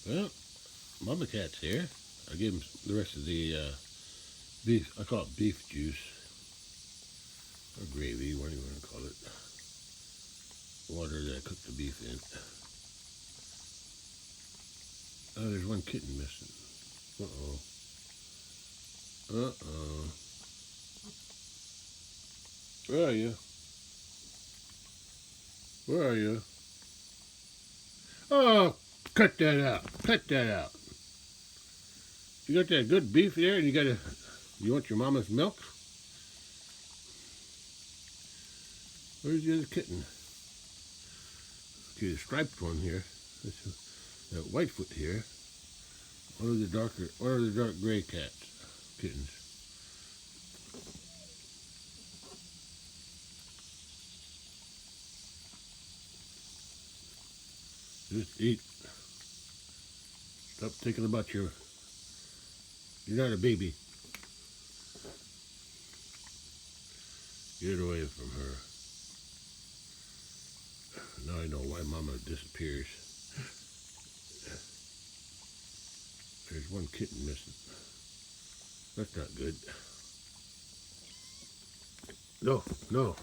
Well, Mama Cat's here. I gave him the rest of the beef. I call it beef juice or gravy, whatever you want to call it. Water that I cooked the beef in. Oh, there's one kitten missing. Uh-oh. Uh-oh. Where are you? Where are you? Oh, cut that out. Cut that out. You got that good beef there and you want your mama's milk? Where's the other kitten? Okay, the striped one here. That Whitefoot here. What are the dark gray kittens? Just eat. Stop thinking about you're not a baby. Get away from her. Now I know why Mama disappears. There's one kitten missing. That's not good. No, no.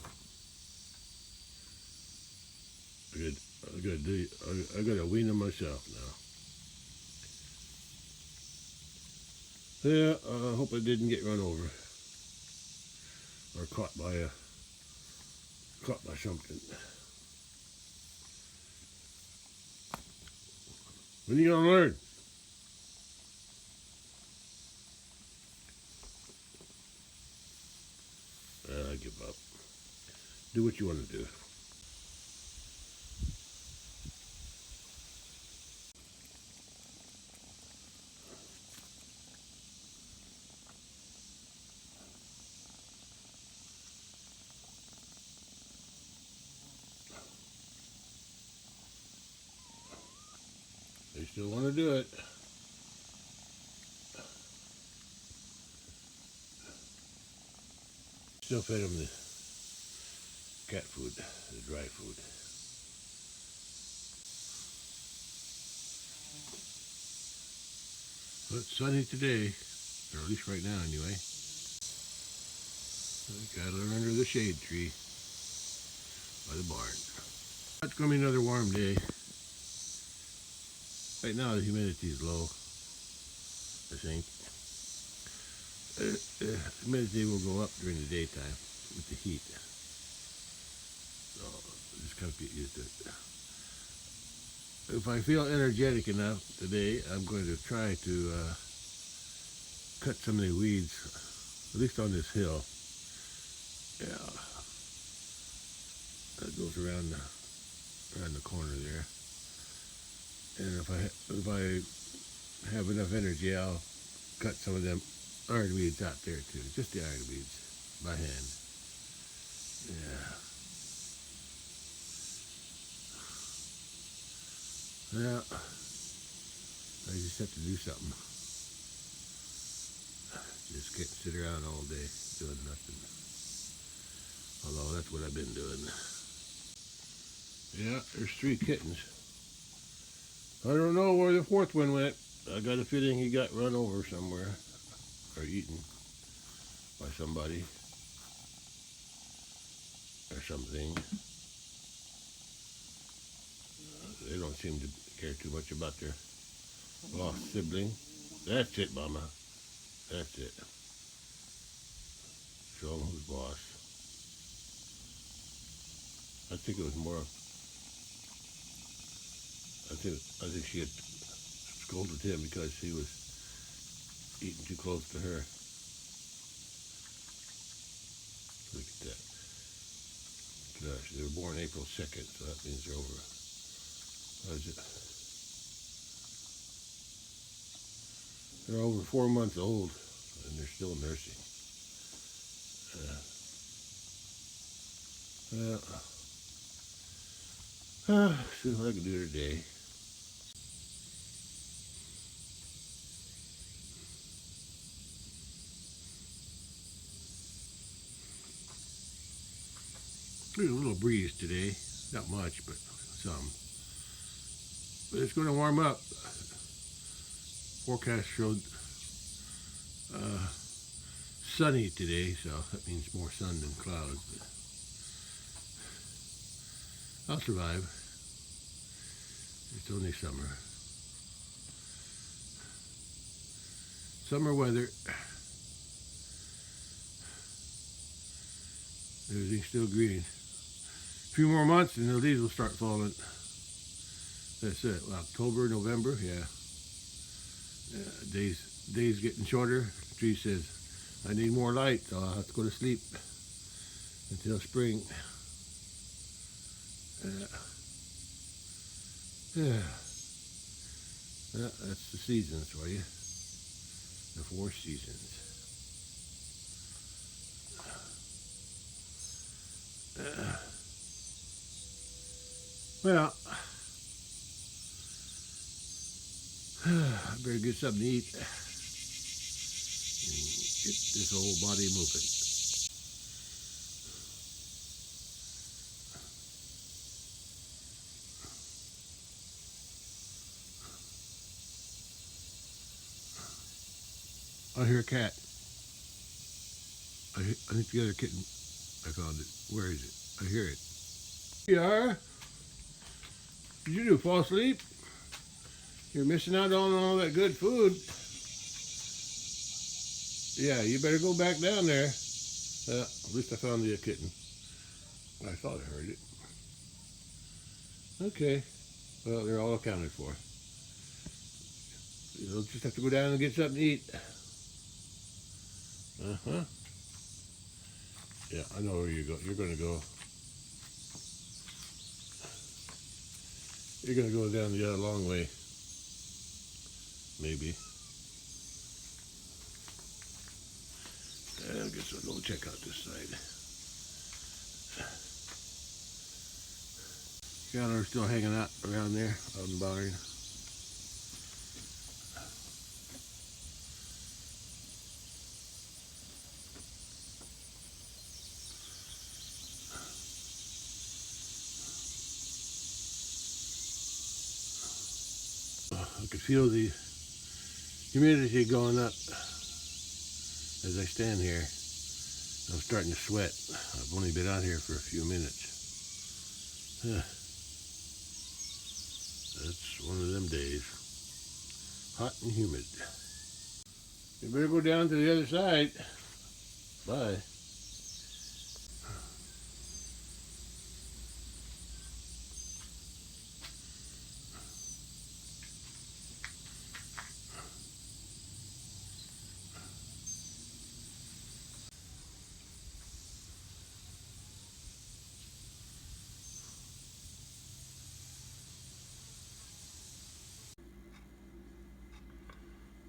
I gotta wean them myself now. Yeah, I hope I didn't get run over or caught by something. When are you gonna learn? I give up. Do what you want to do. They still want to do it. Still fed them the cat food, the dry food. Well, it's sunny today, or at least right now anyway. I got her under the shade tree by the barn. It's going to be another warm day. Right now the humidity is low, I think. The humidity will go up during the daytime with the heat. So just kind of get used to it. If I feel energetic enough today, I'm going to try to cut some of the weeds, at least on this hill. Yeah, that goes around the corner there. And if I have enough energy, I'll cut some of them iron weeds out there too. Just the iron weeds by hand. Yeah. Yeah. I just have to do something. Just can't sit around all day doing nothing. Although that's what I've been doing. Yeah, there's 3 kittens. I don't know where the 4th one went. I got a feeling he got run over somewhere or eaten by somebody or something. They don't seem to care too much about their lost sibling. That's it, Mama. That's it. Show them who's boss. I think it was more. I think she had scolded him because he was eating too close to her. Look at that. Gosh, they were born April 2nd, so that means they're over. What is it? They're over 4 months old, and they're still nursing. See what I can do today. There's a little breeze today, not much, but some. But it's going to warm up. forecast showed sunny today, so that means more sun than clouds. But I'll survive. It's only summer. Summer weather. Everything's still green. A few more months and the leaves will start falling. That's it. Well, October, November, yeah. Days getting shorter. The tree says, I need more light, so I'll have to go to sleep until spring. Yeah. That's the seasons for you. The 4 seasons. Well, I better get something to eat and get this whole body moving. I hear a cat. I think the other kitten. I found it. Where is it? I hear it. Here you are. Did you do? Fall asleep? You're missing out on all that good food. Yeah, you better go back down there. At least I found the kitten. I thought I heard it. Okay. Well, they're all accounted for. You'll just have to go down and get something to eat. Uh-huh. Yeah, I know where you go. You're going to go. You're going to go down the other long way. Maybe. I guess I'll go check out this side. Cattle are still hanging out around there out in the barn. I could feel the humidity going up as I stand here. I'm starting to sweat. I've only been out here for a few minutes. That's one of them days. Hot and humid. You better go down to the other side. Bye.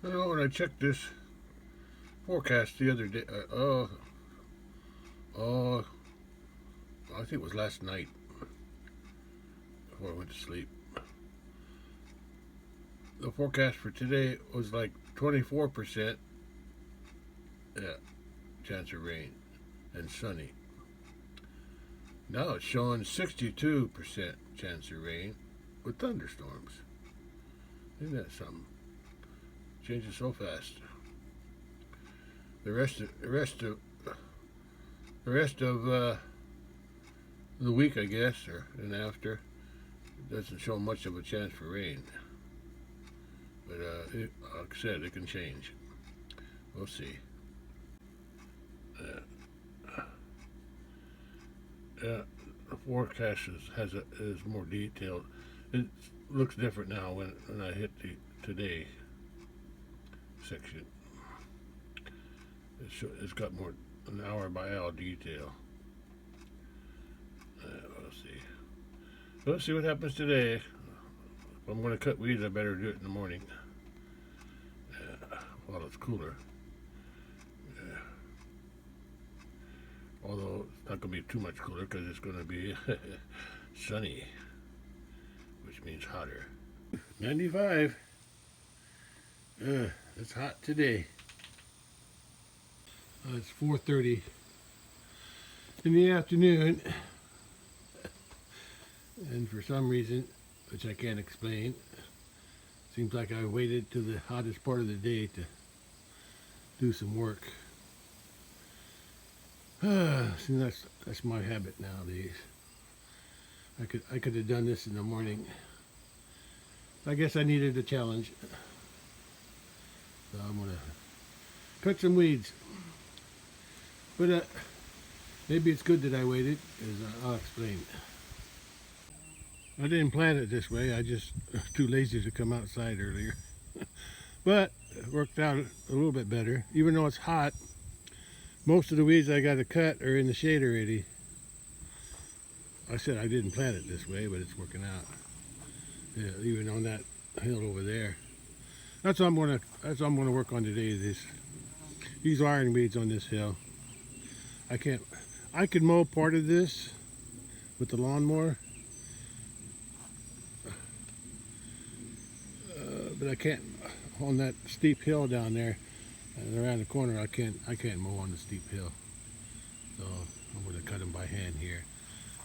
Well, when I checked this forecast the other day, I think it was last night before I went to sleep. The forecast for today was like 24% chance of rain and sunny. Now it's showing 62% chance of rain with thunderstorms. Isn't that something? Changes so fast. The rest of the week, I guess, and after, it doesn't show much of a chance for rain. But like I said, it can change. We'll see. The forecast is more detailed. It looks different now when I hit the today section. It's got more an hour by hour detail. We'll see. Let's see what happens today. If I'm going to cut weeds, I better do it in the morning while it's cooler. Although it's not going to be too much cooler because it's going to be sunny, which means hotter. 95. It's hot today. It's 4:30 in the afternoon, and for some reason, which I can't explain, Seems like I waited to the hottest part of the day to do some work. See, that's my habit nowadays. I could have done this in the morning. I guess I needed a challenge. So I'm gonna cut some weeds. But maybe it's good that I waited, as I'll explain. I didn't plant it this way. I just was too lazy to come outside earlier. But it worked out a little bit better. Even though it's hot, most of the weeds I got to cut are in the shade already. I said I didn't plant it this way, but it's working out. Yeah, even on that hill over there. That's what I'm gonna work on today. These iron weeds on this hill. I could mow part of this with the lawnmower, but I can't on that steep hill down there and around the corner. I can't mow on the steep hill, so I'm going to cut them by hand here.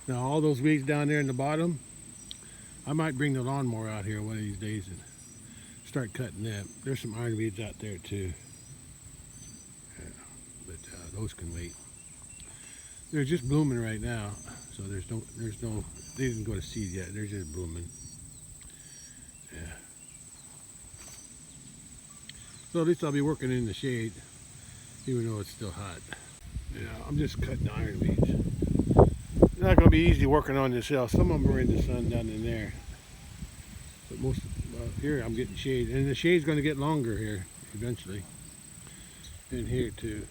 Now all those weeds down there in the bottom, I might bring the lawnmower out here one of these days and start cutting them. There's some iron weeds out there too, yeah, but those can wait. They're just blooming right now, so there's no, they didn't go to seed yet. They're just blooming. Yeah. So at least I'll be working in the shade, even though it's still hot. Yeah, I'm just cutting iron weeds. It's not going to be easy working on this hill. Some of them are in the sun down in there, but most here I'm getting shade, and the shade's going to get longer here eventually. And here too.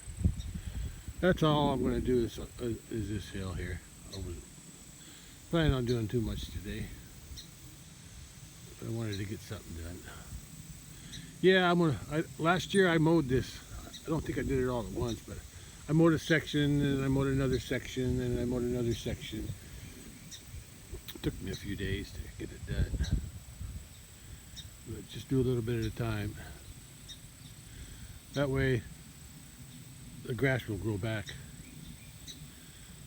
That's all I'm going to do is this hill here. I was planning on doing too much today. I wanted to get something done. Yeah, last year I mowed this. I don't think I did it all at once, but I mowed a section, and I mowed another section, and I mowed another section. It took me a few days to get it done. But just do a little bit at a time. That way, the grass will grow back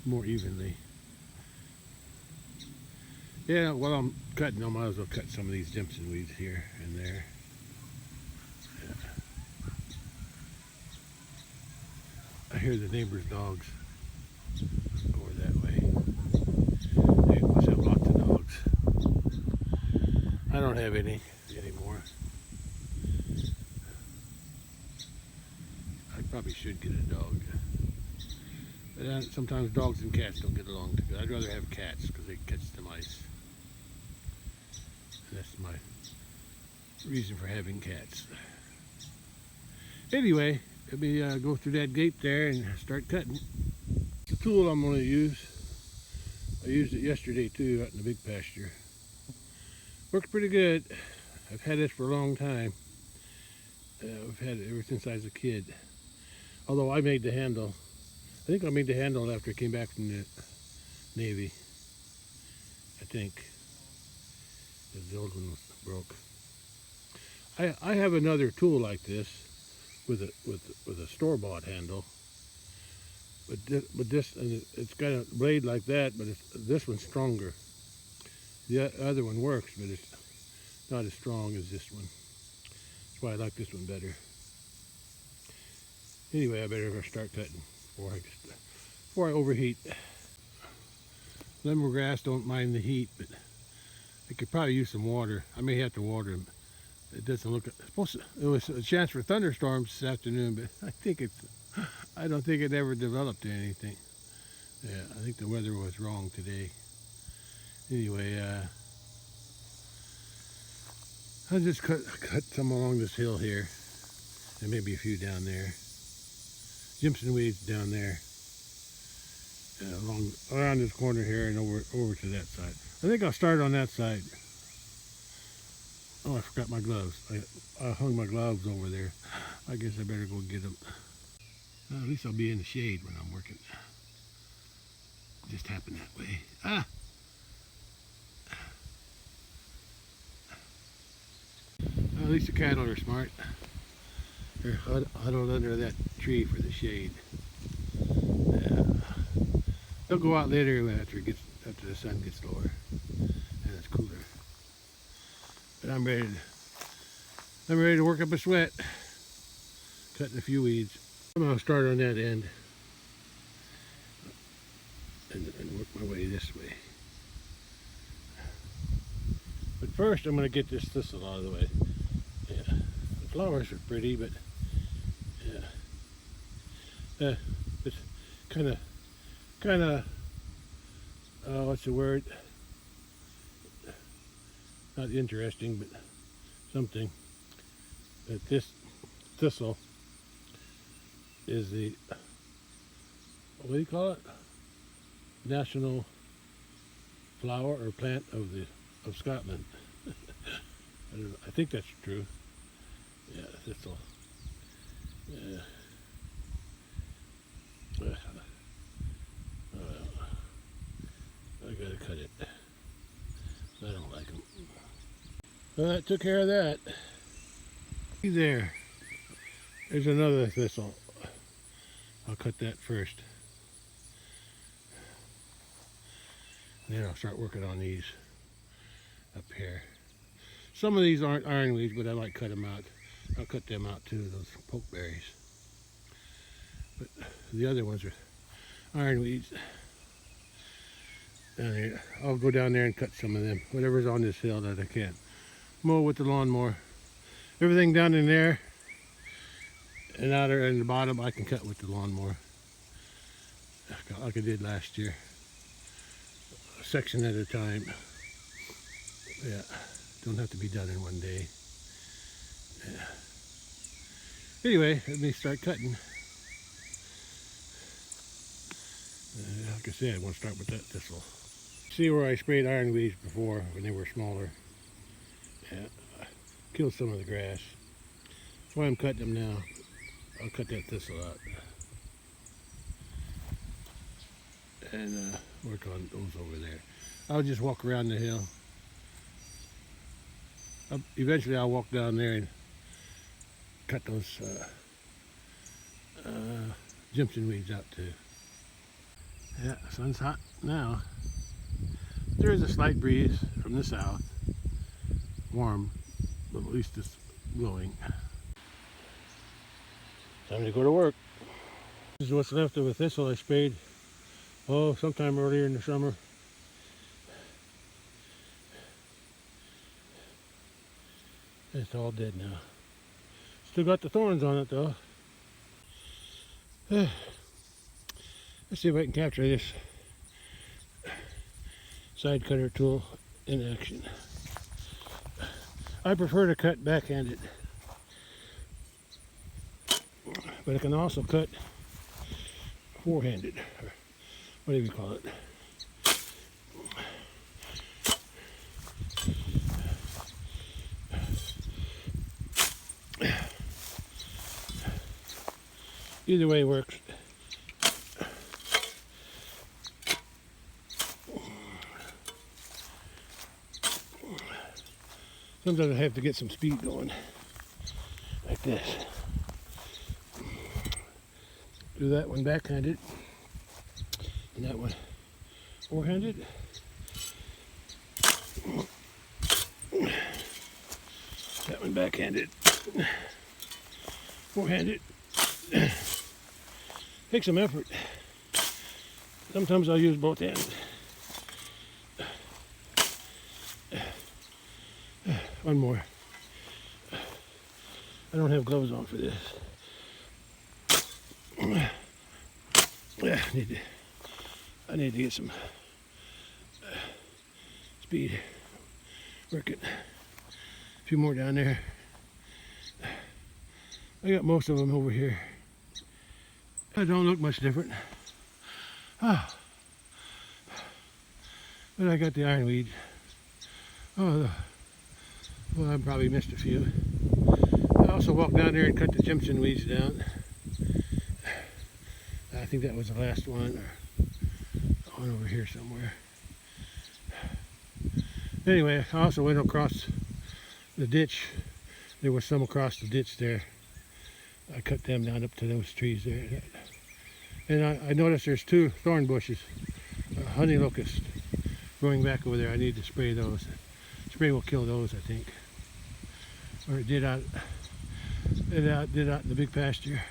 more evenly. Yeah, while I'm cutting, I might as well cut some of these Jimson weeds here and there. Yeah. I hear the neighbor's dogs over that way. They must have lots of dogs. I don't have any anymore. I probably should get a dog. But sometimes dogs and cats don't get along together. I'd rather have cats because they catch the mice. And that's my reason for having cats. Anyway, let me go through that gate there and start cutting. The tool I'm going to use, I used it yesterday too out in the big pasture. Works pretty good. I've had this for a long time. I've had it ever since I was a kid. Although I made the handle. I think I made the handle after I came back from the Navy. I think. Because the old one broke. I have another tool like this with a store-bought handle. But this, and it's got a blade like that, but this one's stronger. The other one works, but it's not as strong as this one. That's why I like this one better. Anyway, I better start cutting before I overheat. Lemongrass don't mind the heat, but I could probably use some water. I may have to water them. It doesn't look it was a chance for thunderstorms this afternoon, but I don't think it ever developed to anything. Yeah, I think the weather was wrong today. Anyway, I'll just cut some along this hill here, and maybe a few down there. Jimson weeds down there, around this corner here and over to that side. I think I'll start on that side. Oh, I forgot my gloves. I hung my gloves over there. I guess I better go get them. Well, at least I'll be in the shade when I'm working. It just happened that way. Ah! Well, at least the cattle are smart. They're huddled under that tree for the shade. Yeah. They'll go out later after the sun gets lower and it's cooler. But I'm ready I'm ready to work up a sweat. Cutting a few weeds. I'm going to start on that end and work my way this way. But first I'm going to get this thistle out of the way. Yeah, the flowers are pretty, but yeah, it's kind of, what's the word? Not interesting, but something. That this thistle is the, what do you call it? National flower or plant of Scotland. I don't know. I think that's true. Yeah, thistle. Yeah. I gotta cut it. I don't like them. Well, that took care of that. See there. There's another thistle. I'll cut that first. Then I'll start working on these up here. Some of these aren't ironweeds, but I might cut them out. I'll cut them out too, those pokeberries. But the other ones are ironweeds. Down here. I'll go down there and cut some of them. Whatever's on this hill that I can mow with the lawnmower. Everything down in there and out there in the bottom I can cut with the lawnmower. Like I did last year. A section at a time. Yeah. Don't have to be done in one day. Yeah. Anyway, let me start cutting. Like I said, I want to start with that thistle. See where I sprayed ironweeds before when they were smaller? Yeah, killed some of the grass. That's why I'm cutting them now. I'll cut that thistle out and work on those over there. I'll just walk around the hill. Eventually I'll walk down there and cut those Jimson weeds out too. Yeah, the sun's hot now. There is a slight breeze from the south. Warm, but at least it's blowing. Time to go to work. This is what's left of a thistle I sprayed, sometime earlier in the summer. It's all dead now. Still got the thorns on it though. Let's see if I can capture this side cutter tool in action. I prefer to cut backhanded, but I can also cut four-handed, or whatever you call it. Either way works. Sometimes I have to get some speed going, like this. Do that one backhanded, and that one four-handed. That one backhanded, four-handed. Takes some effort. Sometimes I'll use both hands. One more. I don't have gloves on for this. Yeah, I need to get some speed working. A few more down there. I got most of them over here. They don't look much different. But I got the ironweed. Well, I probably missed a few. I also walked down there and cut the Jimson weeds down. I think that was the last one, or one over here somewhere. Anyway, I also went across the ditch. There was some across the ditch there. I cut them down up to those trees there. And I noticed there's two thorn bushes, honey locust, growing back over there. I need to spray those. Spray will kill those, I think. or it did out in the big pasture.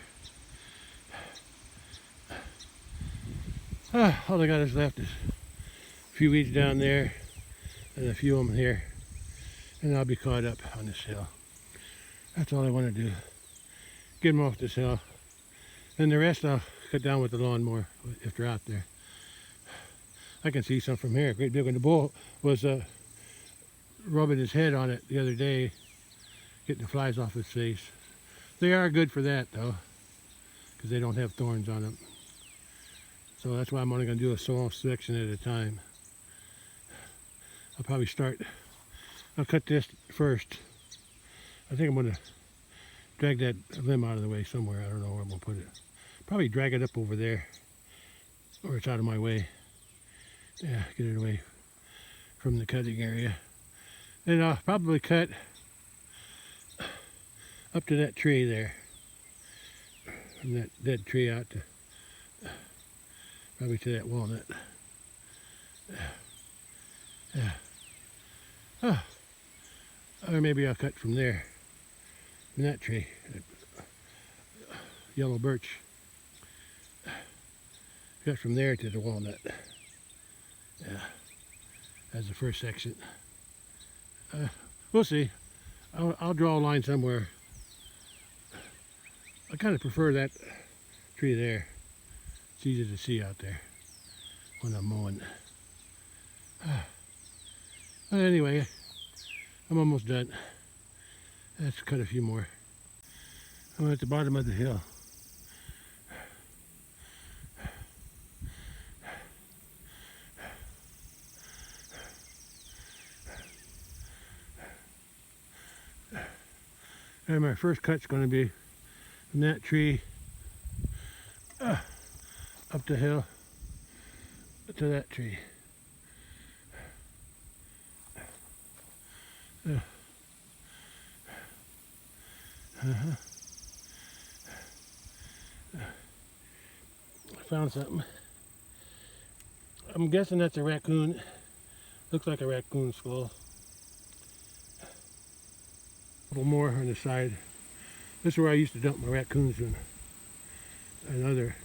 All I got is left is a few weeds down there and a few of them here, and I'll be caught up on this hill. That's all I want to do. Get them off this hill. Then the rest I'll cut down with the lawnmower if they're out there. I can see some from here, great big one. The bull was rubbing his head on it the other day, getting the flies off his face. They are good for that though, because they don't have thorns on them. So that's why I'm only going to do a small section at a time. I'll probably I'll cut this first. I think I'm going to drag that limb out of the way somewhere. I don't know where I'm going to put it. Probably drag it up over there, or it's out of my way. Yeah, get it away from the cutting area. Then I'll probably cut up to that tree there. From that dead tree out to probably to that walnut. Yeah. Oh. Or maybe I'll cut from there, from that tree, that yellow birch. Cut from there to the walnut. Yeah, that's the first section. We'll see. I'll draw a line somewhere. I kind of prefer that tree there. It's easy to see out there when I'm mowing. But anyway, I'm almost done. Let's cut a few more. I'm at the bottom of the hill. And my first cut's going to be from that tree up the hill to that tree. I found something. I'm guessing that's a raccoon. Looks like a raccoon skull. A couple more on the side. This is where I used to dump my raccoons and other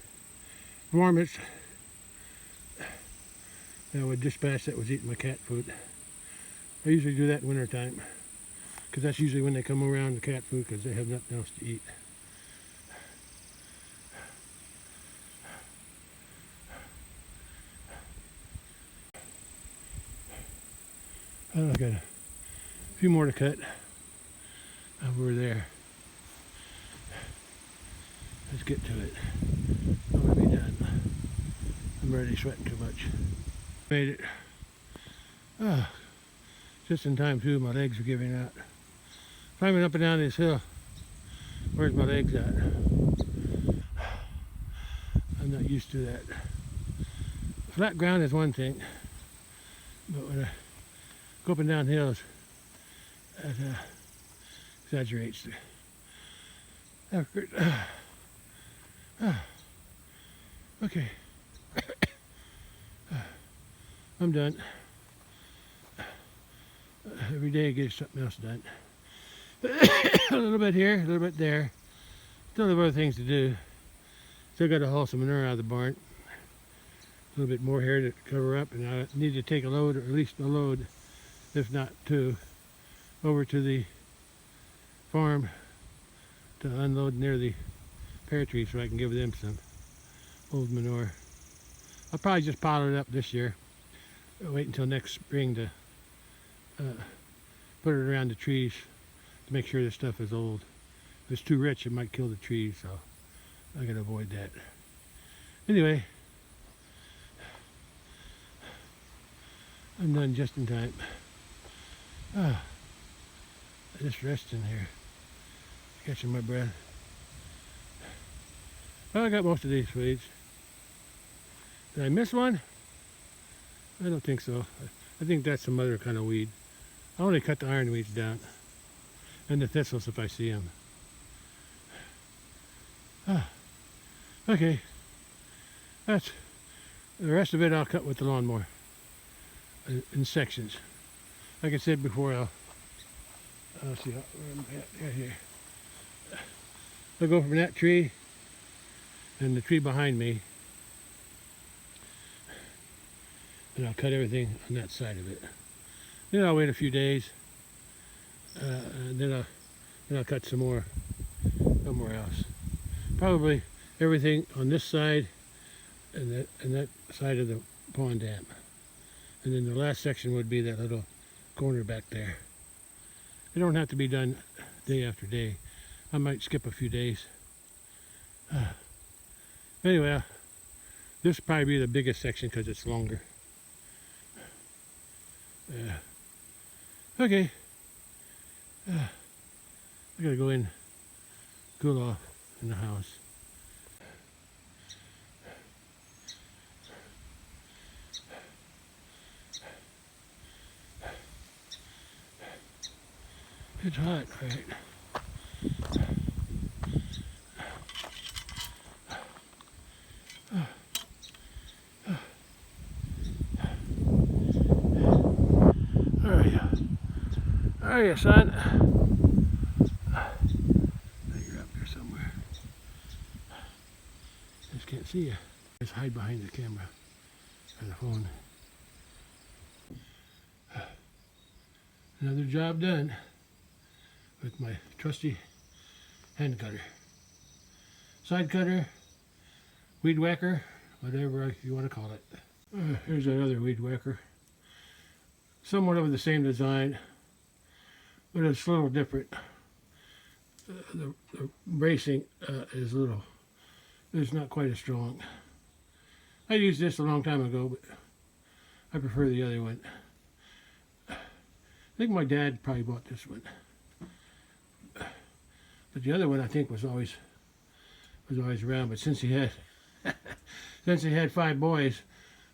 varmints that would dispatch that was eating my cat food. I usually do that in winter time, because that's usually when they come around the cat food, because they have nothing else to eat. I got a few more to cut over there. Let's get to it. I'm gonna be done. I'm already sweating too much. Made it. Just in time too, my legs are giving out. Climbing up and down this hill. Where's my legs at? I'm not used to that. Flat ground is one thing, but when I go up and down hills, that exaggerates the effort. Okay. I'm done. Every day I get something else done. A little bit here, a little bit there. Still have other things to do. Still got to haul some manure out of the barn. A little bit more here to cover up, and I need to take a load, or at least a load, if not two, over to the farm to unload near the pear trees so I can give them some old manure. I'll probably just pile it up this year. Wait until next spring to put it around the trees to make sure this stuff is old. If it's too rich, it might kill the trees, so I gotta avoid that. Anyway, I'm done just in time. I just resting here, catching my breath. Well, I got most of these weeds. Did I miss one? I don't think so. I think that's some other kind of weed. I only cut the ironweeds down and the thistles if I see them. Okay, that's the rest of it. I'll cut with the lawnmower in sections. Like I said before, I'll I'll see where I'm at right here. I'll go from that tree and the tree behind me, and I'll cut everything on that side of it. Then I'll wait a few days, and then I'll cut some more somewhere else. Probably everything on this side and that side of the pond dam. And then the last section would be that little corner back there. It don't have to be done day after day. I might skip a few days. Anyway, this will probably be the biggest section because it's longer. Okay. I gotta go in, cool off in the house. It's hot, right? How are you, son? You're up there somewhere. Just can't see you. Just hide behind the camera or the phone. Another job done with my trusty hand cutter. Side cutter, weed whacker, whatever you want to call it. Here's another weed whacker. Somewhat of the same design, but it's a little different. The bracing is it's not quite as strong. I used this a long time ago, but I prefer the other one. I think my dad probably bought this one, but the other one I think was always around. But since he had 5 boys,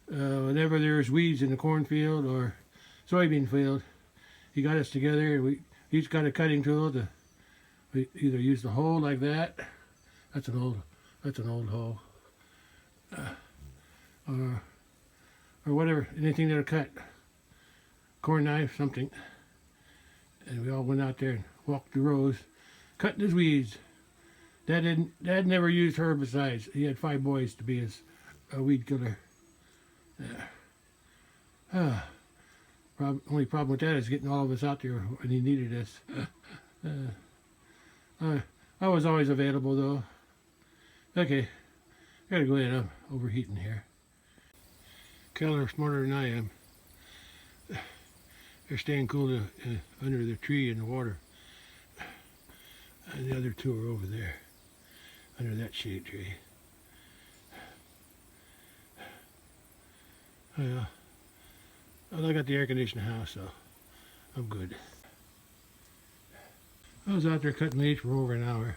whenever there's weeds in the cornfield or soybean field, he got us together and we each got a cutting tool to either use the hoe like that. That's an old hoe, or whatever, anything that'll cut, corn knife, something. And we all went out there and walked the rows, cutting his weeds. Dad never used herbicides. He had 5 boys to be his weed killer. Only problem with that is getting all of us out there when he needed us. I was always available though. Okay, gotta go in. I'm overheating here. Cattle are smarter than I am. They're staying cool under the tree in the water. And the other 2 are over there, under that shade tree. Well, I got the air-conditioned house, so I'm good. I was out there cutting weeds for over an hour.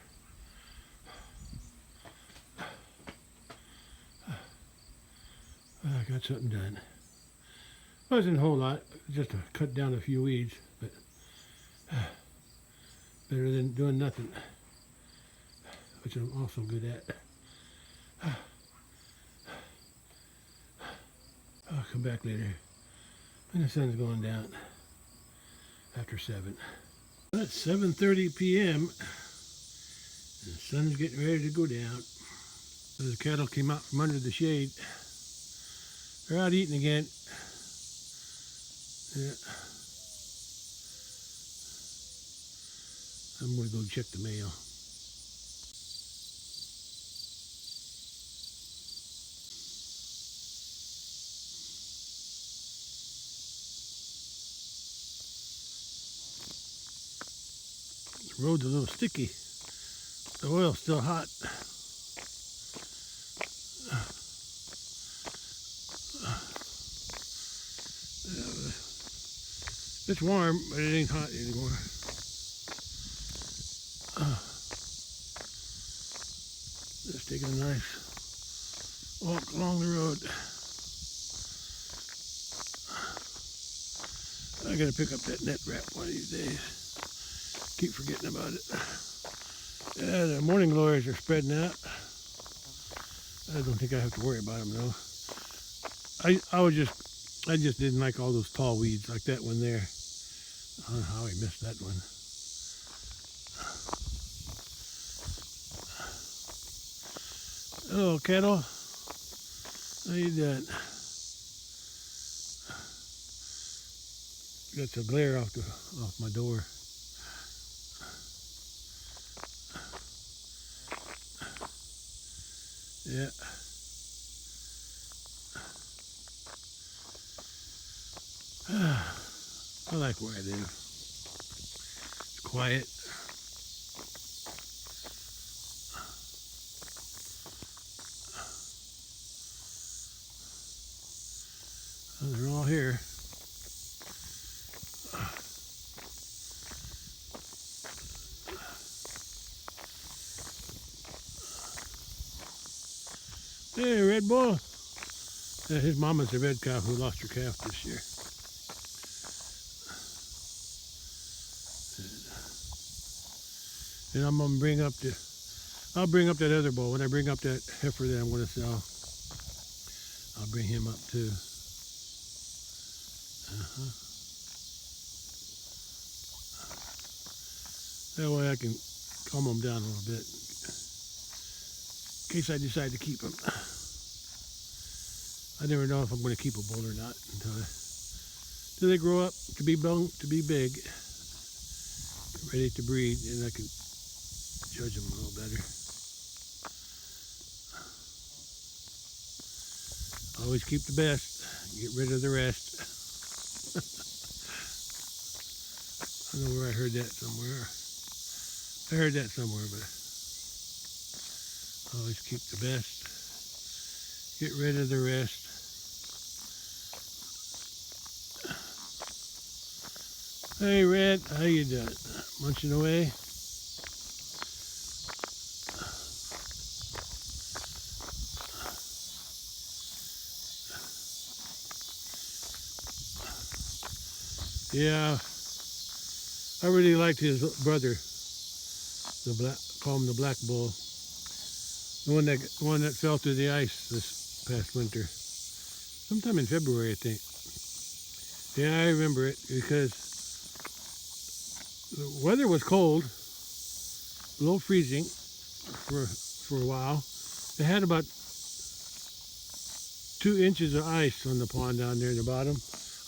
I got something done. Wasn't a whole lot, just to cut down a few weeds, but better than doing nothing, which I'm also good at. I'll come back later when the sun's going down after 7. It's 7:30 p.m. and the sun's getting ready to go down. So the cattle came out from under the shade. They're out eating again. Yeah. I'm going to go check the mail. The road's a little sticky. The oil's still hot. It's warm, but it ain't hot anymore. Just taking a nice walk along the road. I gotta pick up that net wrap one of these days. Keep forgetting about it. Yeah, the morning glories are spreading out. I don't think I have to worry about them though. I just didn't like all those tall weeds like that one there. I don't know how I missed that one. Hello, kettle. How you doing? Got some glare off my door. Yeah. I like where I live. It's quiet. Oh, they're all here. Hey, Red Bull. His mama's a red cow who lost her calf this year. And I'm gonna I'll bring up that other bull. When I bring up that heifer that I'm gonna sell, I'll bring him up too. That way I can calm him down a little bit in case I decide to keep him. I never know if I'm going to keep a bull or not until they grow up to be big, ready to breed, and I can judge them a little better. Always keep the best, get rid of the rest. I don't know where I heard that somewhere. I heard that somewhere, but always keep the best, get rid of the rest. Hey, Red, how you doing? Munching away? Yeah, I really liked his brother, call him the Black Bull, the one that fell through the ice this past winter, sometime in February, I think. Yeah, I remember it because the weather was cold, below freezing for a while. They had about 2 inches of ice on the pond down there in the bottom.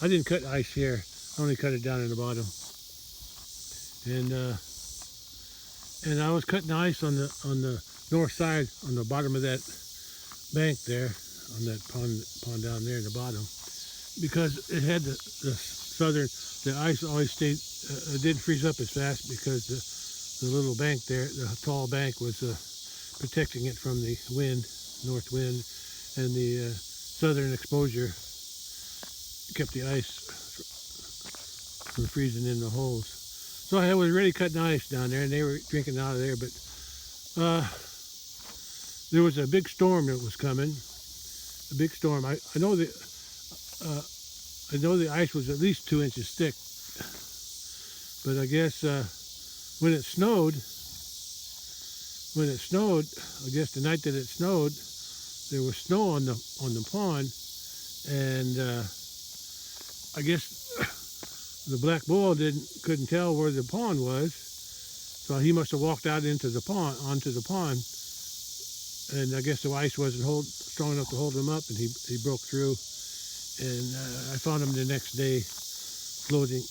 I didn't cut ice here. I only cut it down in the bottom. And I was cutting ice on the north side, on the bottom of that bank there, on that pond down there in the bottom, because it had the ice always stayed, it didn't freeze up as fast because the little bank there, the tall bank, was protecting it from the wind, north wind, and the southern exposure kept the ice from freezing in the holes. So I was already cutting ice down there, and they were drinking out of there, but there was a big storm that was coming. A big storm. I know the ice was at least 2 inches thick, but I guess when it snowed, I guess the night that it snowed, there was snow on the pond, and I guess the Black Bull couldn't tell where the pond was, so he must have walked out onto the pond, and I guess the ice wasn't strong enough to hold him up, and he broke through, and I found him the next day floating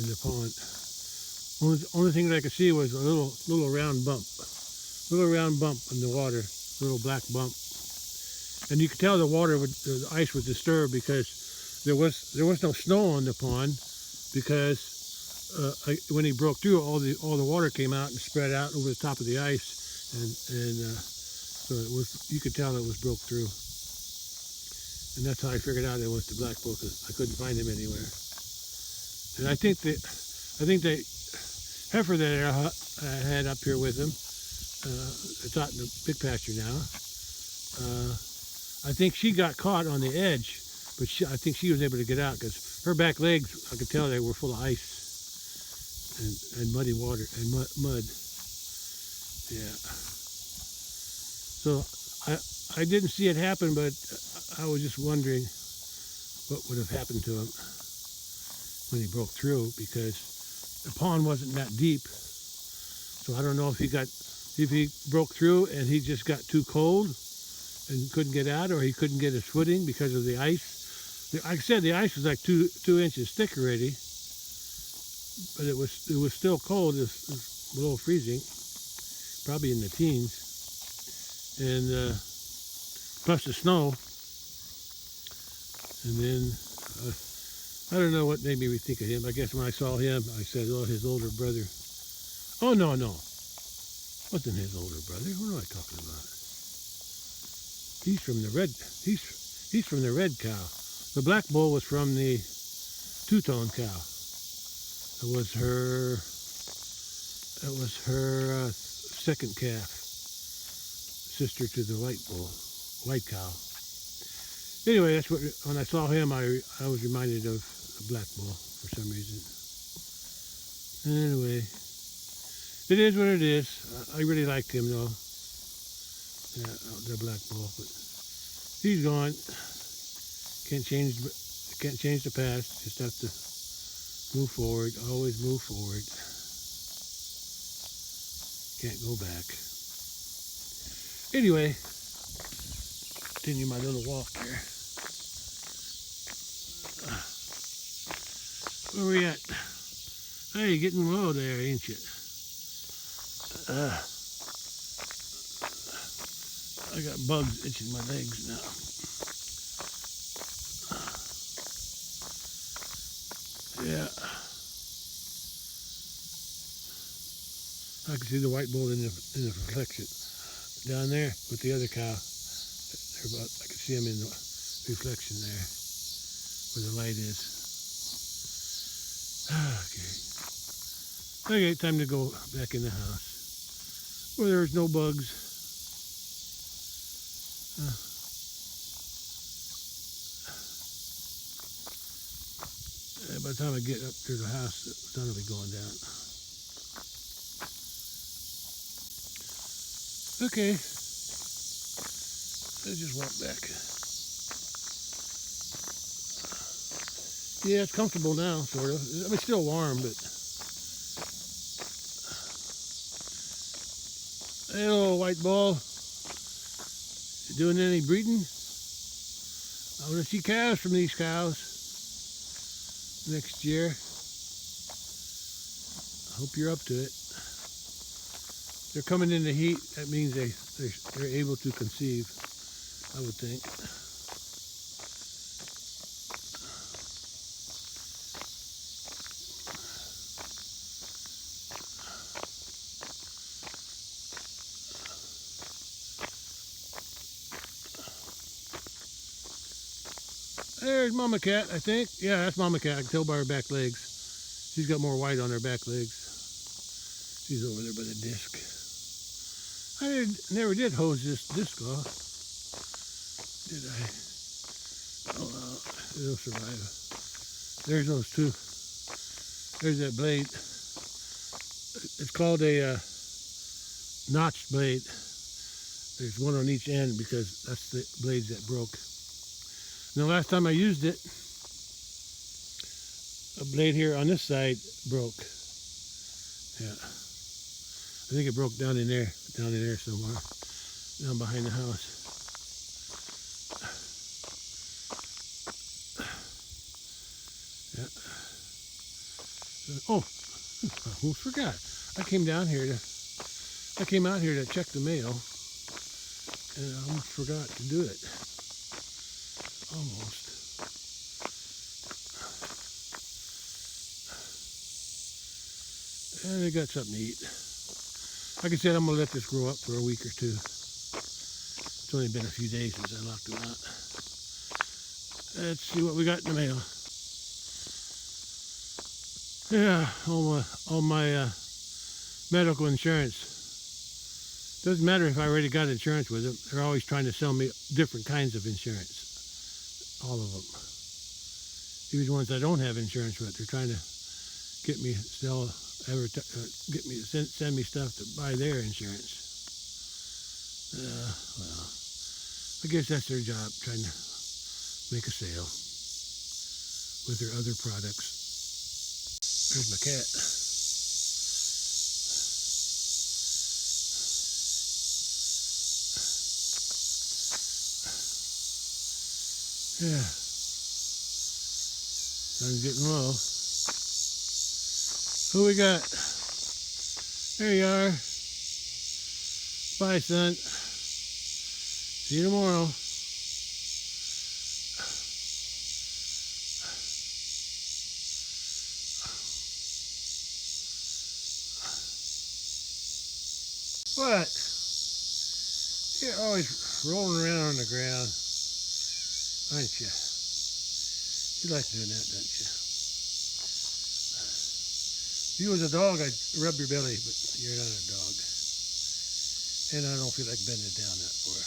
in the pond. Only thing that I could see was a little round bump in the water, little black bump, and you could tell the ice was disturbed because there was no snow on the pond, because when he broke through, all the water came out and spread out over the top of the ice, and so you could tell it was broke through, and that's how I figured out it was the Black Bull, because I couldn't find him anywhere. And I think the heifer that I had up here with him, it's out in the big pasture now. I think she got caught on the edge, but I think she was able to get out because her back legs, I could tell they were full of ice and muddy water and mud. Yeah. So I didn't see it happen, but I was just wondering what would have happened to him when he broke through, because the pond wasn't that deep. So I don't know if he got if he broke through and he just got too cold and couldn't get out, or he couldn't get his footing because of the ice. Like I said, the ice was like two inches thick already, but it was still cold. It was below freezing, probably in the teens, and plus the snow. And then I don't know what made me think of him. I guess when I saw him, I said, "Oh, his older brother." Oh no, wasn't his older brother. What am I talking about? He's from the red. He's from the red cow. The black bull was from the two-tone cow. It was her. It was her second calf, sister to the white cow. Anyway, that's what. When I saw him, I was reminded of the black bull for some reason. Anyway, it is what it is. I really liked him though. Yeah, the black bull, but he's gone. Can't change the past. Just have to move forward. Always move forward. Can't go back. Anyway, continue my little walk here. Where we at? Hey, you're getting low there, ain't you? I got bugs itching my legs now. Yeah. I can see the white bull in the reflection down there with the other cow. I can see him in the reflection there where the light is. Okay, time to go back in the house where there's no bugs. By the time I get up to the house, the sun will be going down. Okay, let's just walk back. Yeah, it's comfortable now, sort of. I mean, it's still warm, but... Hello, white ball. You doing any breeding? I want to see calves from these cows next year. I hope you're up to it. They're coming in the heat. That means they're able to conceive, I would think. There's Mama Cat, I think. Yeah, that's Mama Cat. I can tell by her back legs. She's got more white on her back legs. She's over there by the disc. I never did hose this disc off, did I? Oh well, it'll survive. There's those two. There's that blade. It's called a notched blade. There's one on each end because that's the blades that broke. And the last time I used it, a blade here on this side broke. Yeah. I think it broke down in there somewhere, down behind the house. Yeah. Oh, I almost forgot. I came out here to check the mail, and I almost forgot to do it. Almost. And they got something to eat. Like I said, I'm going to let this grow up for a week or two. It's only been a few days since I locked them out. Let's see what we got in the mail. Yeah, all my medical insurance. Doesn't matter if I already got insurance with them. They're always trying to sell me different kinds of insurance. All of them. Even the ones I don't have insurance with, they're trying to get me send me stuff to buy their insurance. Well, I guess that's their job, trying to make a sale with their other products. There's my cat. Yeah, sun's getting low. Who we got? There you are. Bye, son. See you tomorrow. What? You're always rolling around on the ground, aren't you? You like doing that, don't you? If you was a dog, I'd rub your belly, but you're not a dog. And I don't feel like bending it down that far.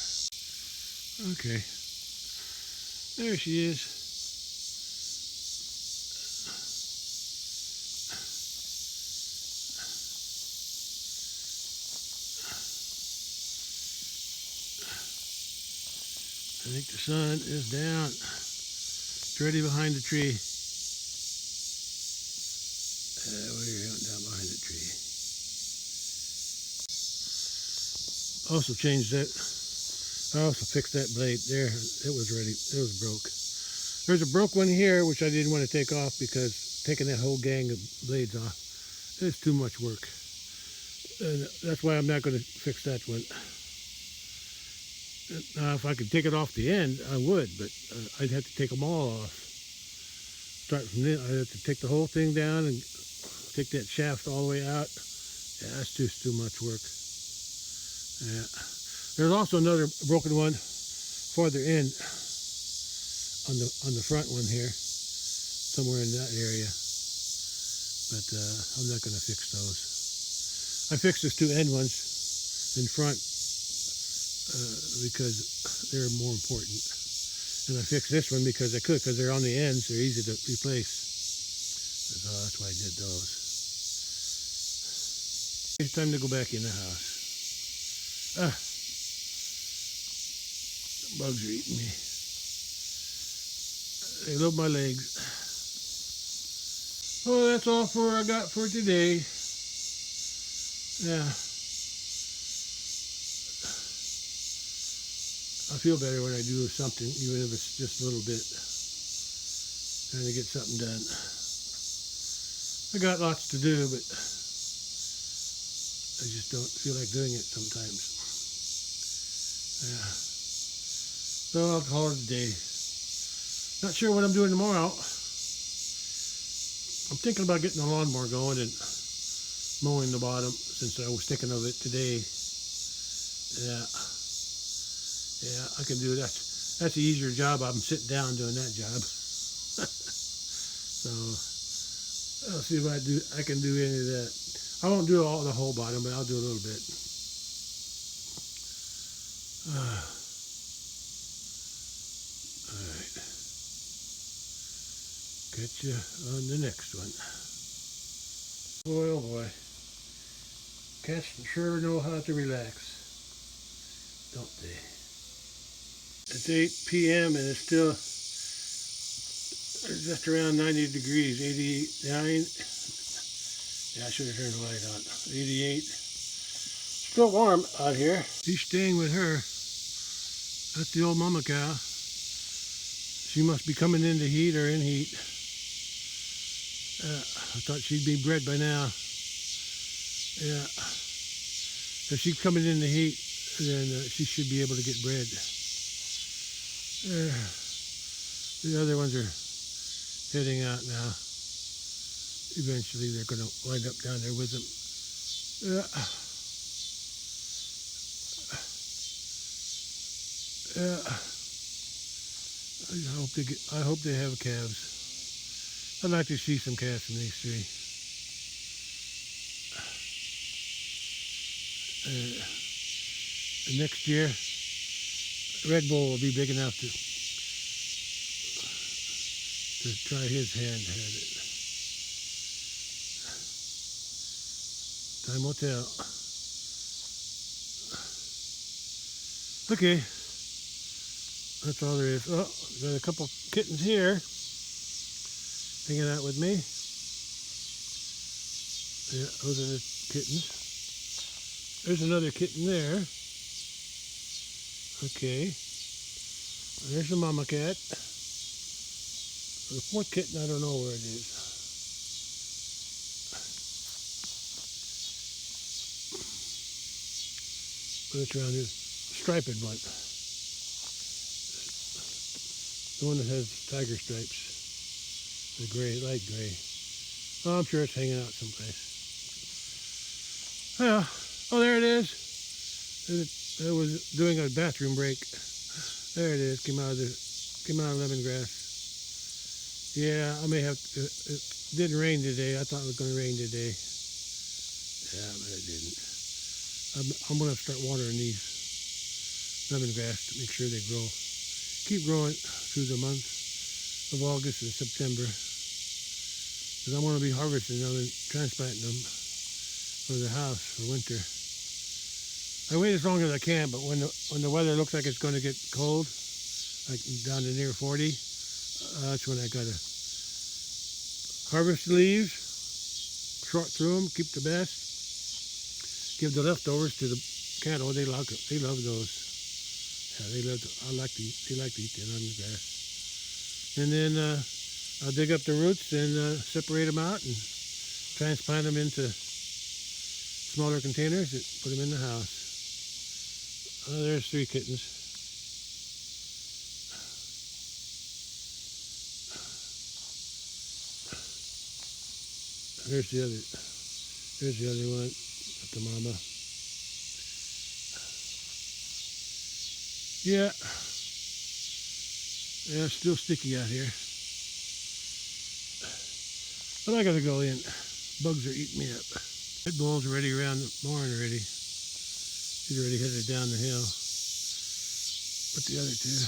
Okay. There she is. I think the sun is down. It's ready behind the tree. We're down behind the tree. Also changed that. I also fixed that blade there. It was ready. It was broke. There's a broke one here, which I didn't want to take off because taking that whole gang of blades off, it's too much work. And that's why I'm not going to fix that one. Now, if I could take it off the end, I would, but I'd have to take them all off. Start from there. I'd have to take the whole thing down and take that shaft all the way out. Yeah, that's just too much work. Yeah. There's also another broken one farther in on the front one here, somewhere in that area. But I'm not going to fix those. I fixed those two end ones in front because they're more important. And I fixed this one because I could, because they're on the ends, they're easy to replace. So that's why I did those. It's time to go back in the house. Bugs are eating me. They love my legs. Oh, that's all I got for today. Yeah. I feel better when I do something, even if it's just a little bit. Trying to get something done. I got lots to do, but I just don't feel like doing it sometimes. Yeah. So I'll call it a day. Not sure what I'm doing tomorrow. I'm thinking about getting the lawnmower going and mowing the bottom since I was thinking of it today. Yeah. Yeah, I can do that. That's the easier job. I'm sitting down doing that job. So I'll see if I can do any of that. I won't do the whole bottom, but I'll do a little bit. All right. Catch you on the next one. Boy, oh boy. Cats sure know how to relax, don't they? It's 8 p.m. and it's still just around 90 degrees, 89. Yeah, I should have turned the light on. 88. Still warm out here. He's staying with her. That's the old mama cow. She must be coming into heat or in heat. I thought she'd be bred by now. Yeah. If she's coming into heat, then she should be able to get bred. The other ones are heading out now. Eventually they're going to wind up down there with them. Yeah. I hope they have calves. I'd like to see some calves from these three. Next year, Red Bull will be big enough to try his hand at it. Time will tell. Okay, that's all there is. Oh, got a couple kittens here hanging out with me. Yeah, those are the kittens. There's another kitten there. Okay. There's the mama cat. The fourth kitten, I don't know where it is. But it's around here. Striped one. The one that has tiger stripes. The gray, light gray. Oh, I'm sure it's hanging out someplace. Yeah. Oh, there it is. It was doing a bathroom break. There it is. Came out of lemongrass. Yeah, I may have. It didn't rain today. I thought it was going to rain today. Yeah, but it didn't. I'm going to start watering these lemongrass to make sure they grow. Keep growing through the month of August and September. Because I want to be harvesting them and transplanting them for the house for winter. I wait as long as I can, but when the weather looks like it's going to get cold, like down to near 40, that's when I got to harvest the leaves, sort through them, keep the best, give the leftovers to the cattle. They love those. Yeah, they like to eat the lemongrass. And then I'll dig up the roots and separate them out and transplant them into smaller containers and put them in the house. There's 3 kittens. There's the other one with the mama. Yeah, it's still sticky out here. But I gotta go in. Bugs are eating me up. Pit bull's already around the barn already. He's already headed down the hill. But the other two,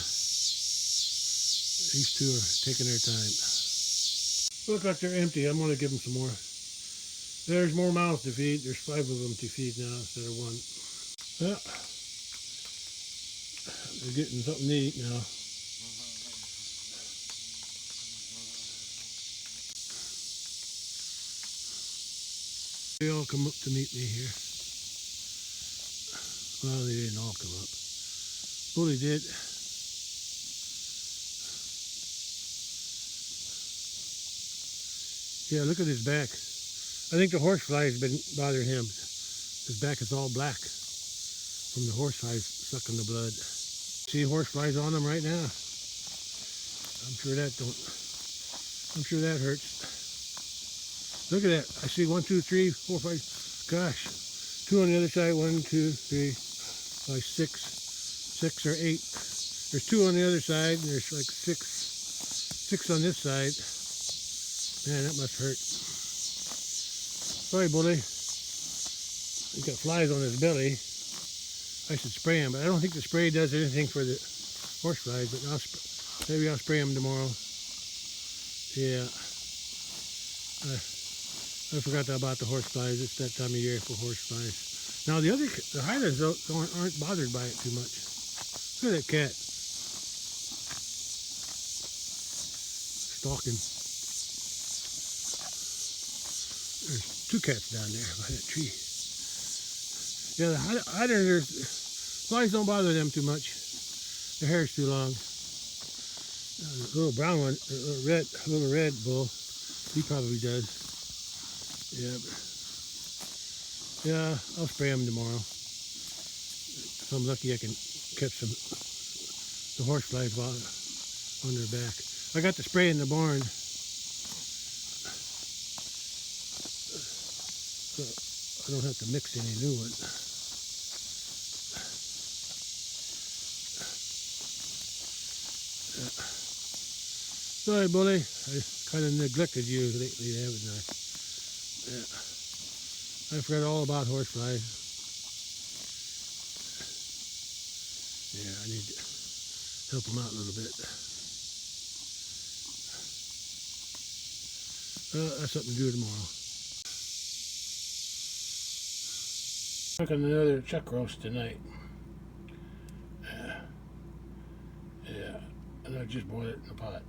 these two are taking their time. Look like they're empty. I'm gonna give them some more. There's more mouths to feed. There's 5 of them to feed now instead of 1. Well, they're getting something to eat now. They all come up to meet me here. Well, they didn't all come up. Bully did. Yeah, look at his back. I think the horsefly has been bothering him. His back is all black from the horseflies sucking the blood. See horseflies on him right now. I'm sure that hurts. Look at that. I see 1, 2, 3, 4, 5. Gosh. 2 on the other side. 1, 2, 3, 5, 6. 6 or 8. There's 2 on the other side. And there's like 6 on this side. Man, that must hurt. Sorry, Bully. He's got flies on his belly. I should spray him, but I don't think the spray does anything for the horse flies, but maybe I'll spray him tomorrow. Yeah. I forgot about the horse flies. It's that time of year for horse flies. Now the hylas aren't bothered by it too much. Look at that cat. Stalking. There's 2 cats down there by that tree. Yeah, the hiders, flies don't bother them too much. Their hair's too long. The little brown one, little red bull, he probably does. Yeah, yeah, I'll spray them tomorrow. If I'm lucky, I can catch the horse flies on their back. I got the spray in the barn. So I don't have to mix any new one. Yeah. Sorry, Bully. I kind of neglected you lately, haven't I? Yeah. I forgot all about horseflies. Yeah, I need to help them out a little bit. That's something to do tomorrow. Cooking another chuck roast tonight. Yeah, and I just boiled it in the pot.